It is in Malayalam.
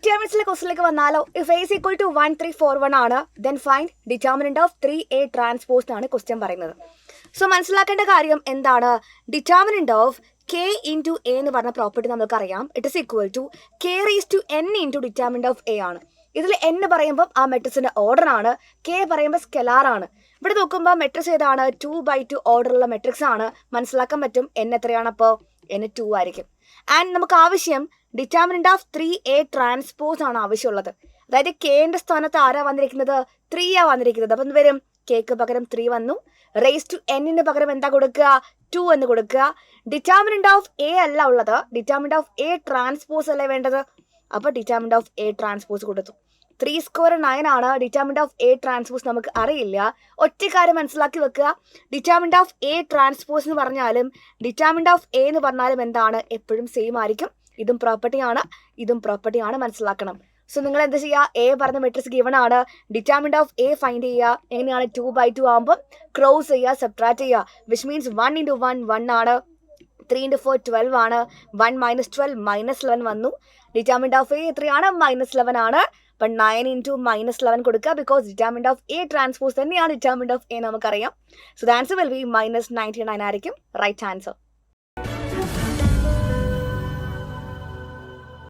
ഡിറ്റർമിനൻസിലെ ക്വസ്റ്റിലേക്ക് വന്നാലോ, if A is equal to 1 3 4 1 ആണ്, then find determinant of 3a transpose എന്നാണ് ക്വസ്റ്റ്യൻ പറയുന്നത്. സോ മനസ്സിലാക്കേണ്ട കാര്യം എന്താണ്? Determinant of k into A എന്ന് പറഞ്ഞ പ്രോപ്പർട്ടി നമുക്കറിയാം. It is equal to k raise to n into determinant of A ആണ്. ഇതിൽ n പറയുമ്പോൾ ആ മെട്രിക്സിന്റെ ഓർഡർ ആണ്, k പറയുമ്പോൾ സ്കെലാർ ആണ്. ഇവിടെ നോക്കുമ്പോൾ മെട്രിക്സ് ഏതാണ്? 2/2 ഓർഡറുള്ള മെട്രിക്സ് ആണ്. മനസ്സിലാക്കാൻ പറ്റും n എത്രയാണ്, അപ്പോൾ n 2 ആയിരിക്കും. ആൻഡ് നമുക്ക് ആവശ്യം ഡിറ്റർമിനന്റ് ഓഫ് 3a ട്രാൻസ്പോസ് ആണ് ആവശ്യമുള്ളത്. അതായത് കെന്റെ സ്ഥാനത്ത് ആരാ വന്നിരിക്കുന്നത്? 3 ആ വന്നിരിക്കുന്നത്. അപ്പം എന്ത് വരും? കെക്ക് പകരം 3 വന്നു. റേസ് ടു എന്നിന് പകരം എന്താ കൊടുക്കുക? 2 എന്ന് കൊടുക്കുക. ഡിറ്റർമിനന്റ് ഓഫ് എ അല്ല ഉള്ളത്, ഡിറ്റർമിനന്റ് ഓഫ് എ ട്രാൻസ്പോസ് അല്ലേ വേണ്ടത്. അപ്പോൾ ഡിറ്റർമിനന്റ് ഓഫ് എ ട്രാൻസ്പോസ് കൊടുത്തു. 3 സ്ക്വയർ 9 ആണ്. ഡിറ്റർമിനന്റ് ഓഫ് എ ട്രാൻസ്പോസ് നമുക്ക് അറിയില്ല. ഒറ്റ കാര്യം മനസ്സിലാക്കി വെക്കുക, ഡിറ്റർമിനന്റ് ഓഫ് എ ട്രാൻസ്പോസ് എന്ന് പറഞ്ഞാലും ഡിറ്റർമിനന്റ് ഓഫ് എ എന്ന് പറഞ്ഞാലും എന്താണ്? എപ്പോഴും സെയിം ആയിരിക്കും. ഇതും പ്രോപ്പർട്ടിയാണ്, ഇതും പ്രോപ്പർട്ടിയാണ്, മനസ്സിലാക്കണം. സോ നിങ്ങൾ എന്താ ചെയ്യുക? എ പറഞ്ഞ മെട്രിക്സ് ഗിവൺ ആണ്, ഡിറ്റർമിനന്റ് ഓഫ് എ ഫൈൻഡ് ചെയ്യുക. എങ്ങനെയാണ്? 2/2 ആകുമ്പോൾ ക്രോസ് ചെയ്യുക, സബ്ട്രാക്ട് ചെയ്യുക. വിച്ച് മീൻസ് 1 ഇൻറ്റു 1 1 ആണ്, 3 ഇൻറ്റു 4 12 ആണ്. 1 - 12 -11 വന്നു. ഡിറ്റർമിനന്റ് ഓഫ് എ എത്രയാണ്? -11 ആണ്. അപ്പം 9 ഇൻറ്റു -11 കൊടുക്കുക, because determinant of A transpose തന്നെയാണ് ഡിറ്റർമിനന്റ് ഓഫ് എ നമുക്കറിയാം. So the answer will be -99 ആയിരിക്കും റൈറ്റ് ആൻസർ.